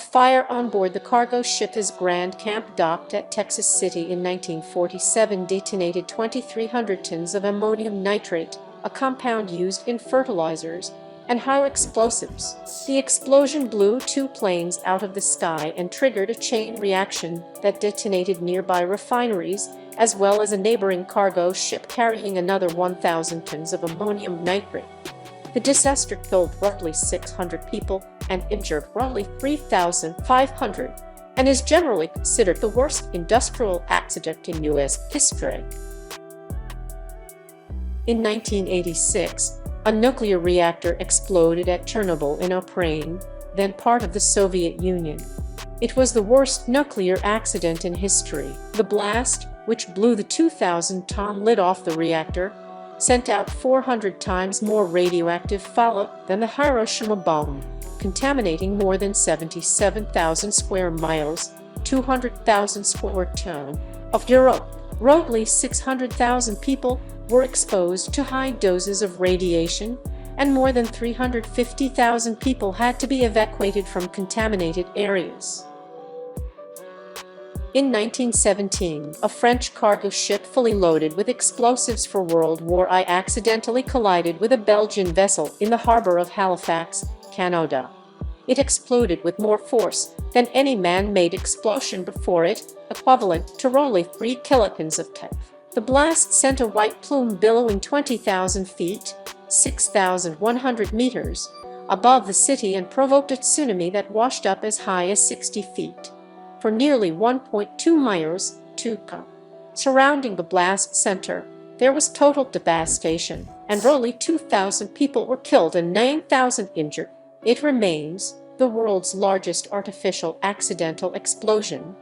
fire on board the cargo ship as Grand Camp docked at Texas City in 1947 detonated 2,300 tons of ammonium nitrate, a compound used in fertilizers, and high explosives. The explosion blew two planes out of the sky and triggered a chain reaction that detonated nearby refineries, as well as a neighboring cargo ship carrying another 1,000 tons of ammonium nitrate. The disaster killed roughly 600 people and injured roughly 3,500, and is generally considered the worst industrial accident in U.S. history. In 1986, a nuclear reactor exploded at Chernobyl in Ukraine, then part of the Soviet Union. It was the worst nuclear accident in history. The blast, which blew the 2,000-ton lid off the reactor, sent out 400 times more radioactive fallout than the Hiroshima bomb, contaminating more than 77,000 square miles, 200,000 square tons of Europe. Roughly 600,000 people were exposed to high doses of radiation, and more than 350,000 people had to be evacuated from contaminated areas. In 1917, a French cargo ship fully loaded with explosives for World War I accidentally collided with a Belgian vessel in the harbor of Halifax, Canada. It exploded with more force than any man-made explosion before it, equivalent to roughly 3 kilotons of TEF. The blast sent a white plume billowing 20,000 feet, 6,100 meters, above the city and provoked a tsunami that washed up as high as 60 feet. For nearly 1.2 miles, surrounding the blast center, there was total devastation, and roughly 2,000 people were killed and 9,000 injured. It remains the world's largest artificial accidental explosion.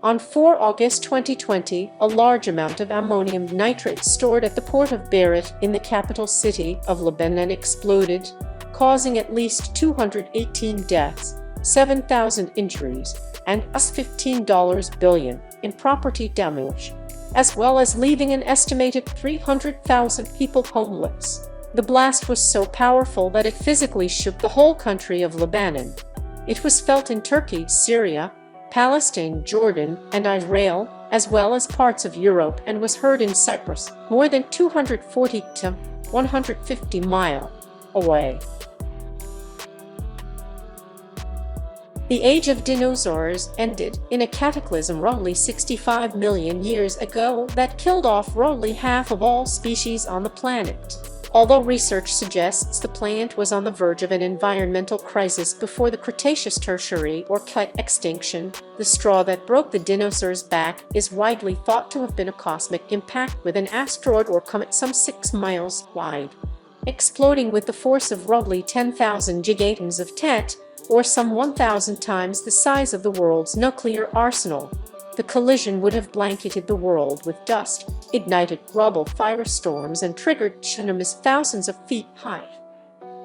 On 4 August 2020, a large amount of ammonium nitrate stored at the port of Beirut in the capital city of Lebanon exploded, causing at least 218 deaths, 7,000 injuries, and $15 billion in property damage, as well as leaving an estimated 300,000 people homeless. The blast was so powerful that it physically shook the whole country of Lebanon. It was felt in Turkey, Syria, Palestine, Jordan, and Israel, as well as parts of Europe, and was heard in Cyprus, more than 240 to 150 miles away. The age of dinosaurs ended in a cataclysm roughly 65 million years ago that killed off roughly half of all species on the planet. Although research suggests the planet was on the verge of an environmental crisis before the Cretaceous-Tertiary or Cat extinction, the straw that broke the dinosaurs' back is widely thought to have been a cosmic impact with an asteroid or comet some 6 miles wide, exploding with the force of roughly 10,000 gigatons of TET, or some 1,000 times the size of the world's nuclear arsenal. The collision would have blanketed the world with dust, ignited global firestorms, and triggered tsunamis thousands of feet high.